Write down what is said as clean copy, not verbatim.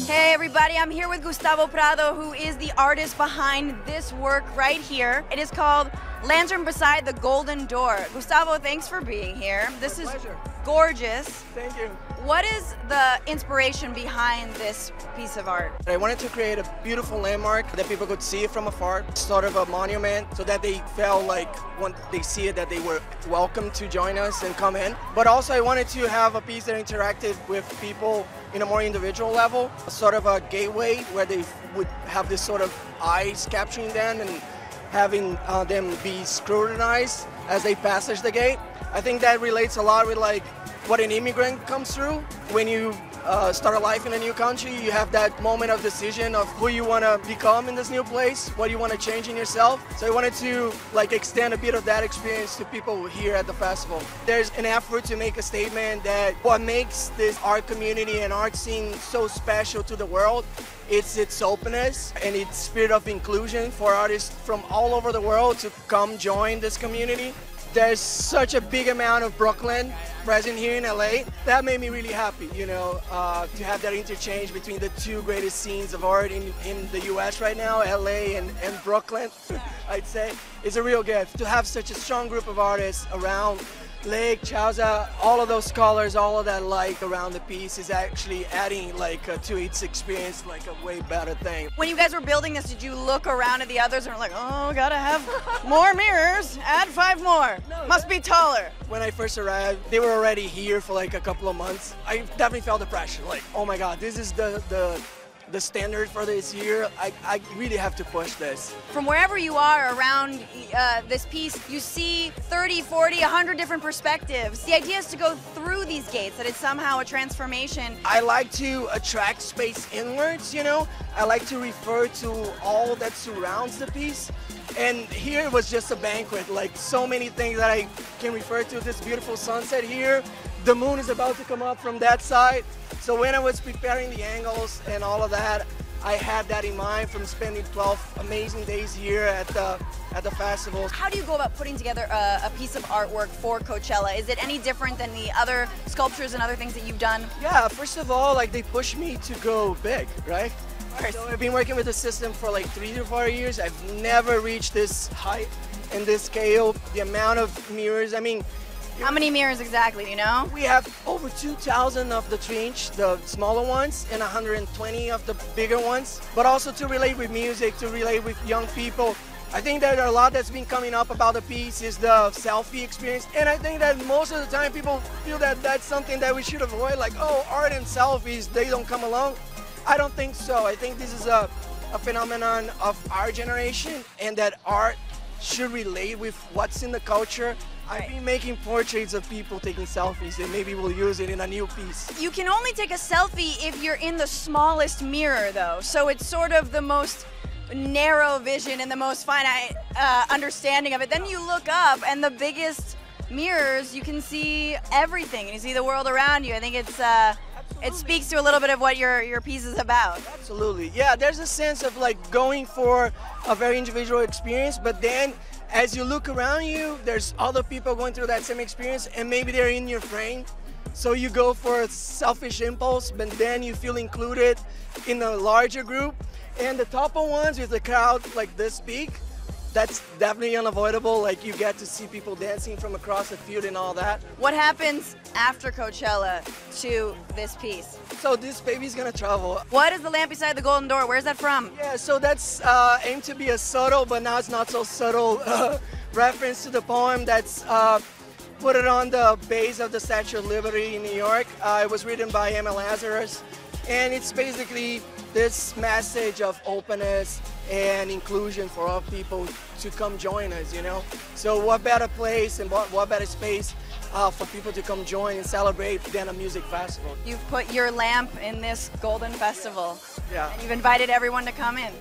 Hey everybody, I'm here with Gustavo Prado, who is the artist behind this work right here. It is called Lantern Beside the Golden Door. Gustavo, thanks for being here. This is gorgeous. Thank you. What is the inspiration behind this piece of art? I wanted to create a beautiful landmark that people could see it from afar, sort of a monument, so that they felt like when they see it that they were welcome to join us and come in. But also I wanted to have a piece that interacted with people in a more individual level, sort of a gateway where they would have this sort of eyes capturing them and having them be scrutinized as they passage the gate. I think that relates a lot with like what an immigrant comes through. When you start a life in a new country, you have that moment of decision of who you want to become in this new place, what you want to change in yourself. So I wanted to like extend a bit of that experience to people here at the festival. There's an effort to make a statement that what makes this art community and art scene so special to the world, it's its openness and its spirit of inclusion for artists from all over the world to come join this community. There's such a big amount of Brooklyn present here in LA. That made me really happy, you know, to have that interchange between the two greatest scenes of art in the US right now, LA and Brooklyn, I'd say. It's a real gift to have such a strong group of artists around. Lake, Chauza, all of those colors, all of that light around the piece is actually adding like to its experience like a way better thing. When you guys were building this, did you look around at the others and were like, oh, gotta have more mirrors, add 5 more, must be taller? When I first arrived, they were already here for like a couple of months. I definitely felt the pressure, like, oh my God, this is the standard for this year. I really have to push this. From wherever you are around this piece, you see 30, 40, 100 different perspectives. The idea is to go through these gates, that it's somehow a transformation. I like to attract space inwards, you know? I like to refer to all that surrounds the piece. And here it was just a banquet, like so many things that I can refer to. This beautiful sunset here. The moon is about to come up from that side. So when I was preparing the angles and all of that, I had that in mind from spending 12 amazing days here at the festival. How do you go about putting together a piece of artwork for Coachella? Is it any different than the other sculptures and other things that you've done? Yeah, first of all, like they pushed me to go big, right? So I've been working with the system for like 3 to 4 years. I've never reached this height and this scale. The amount of mirrors, I mean, how many mirrors exactly, do you know? We have over 2,000 of the 3-inch, the smaller ones, and 120 of the bigger ones. But also to relate with music, to relate with young people. I think that a lot that's been coming up about the piece is the selfie experience. And I think that most of the time people feel that that's something that we should avoid, like, oh, art and selfies, they don't come along. I don't think so. I think this is a phenomenon of our generation, and that art should relate with what's in the culture. I've been making portraits of people taking selfies, and maybe we'll use it in a new piece. You can only take a selfie if you're in the smallest mirror, though. So it's sort of the most narrow vision and the most finite understanding of it. Then you look up, and the biggest mirrors, you can see everything. You see the world around you. I think it's it speaks to a little bit of what your piece is about. Absolutely. Yeah, there's a sense of like going for a very individual experience, but then as you look around you, there's other people going through that same experience, and maybe they're in your frame. So you go for a selfish impulse, but then you feel included in a larger group. And the topper ones with the crowd like this big, that's definitely unavoidable. Like you get to see people dancing from across the field and all that. What happens after Coachella to this piece? So this baby's gonna travel. What is the lamp beside the golden door? Where's that from? Yeah, so that's aimed to be a subtle, but now it's not so subtle reference to the poem that's put it on the base of the Statue of Liberty in New York. It was written by Emma Lazarus, and it's basically this message of openness and inclusion for all people to come join us, you know? So what better place and what better space for people to come join and celebrate than a music festival. You've put your lamp in this golden festival. Yeah. And you've invited everyone to come in.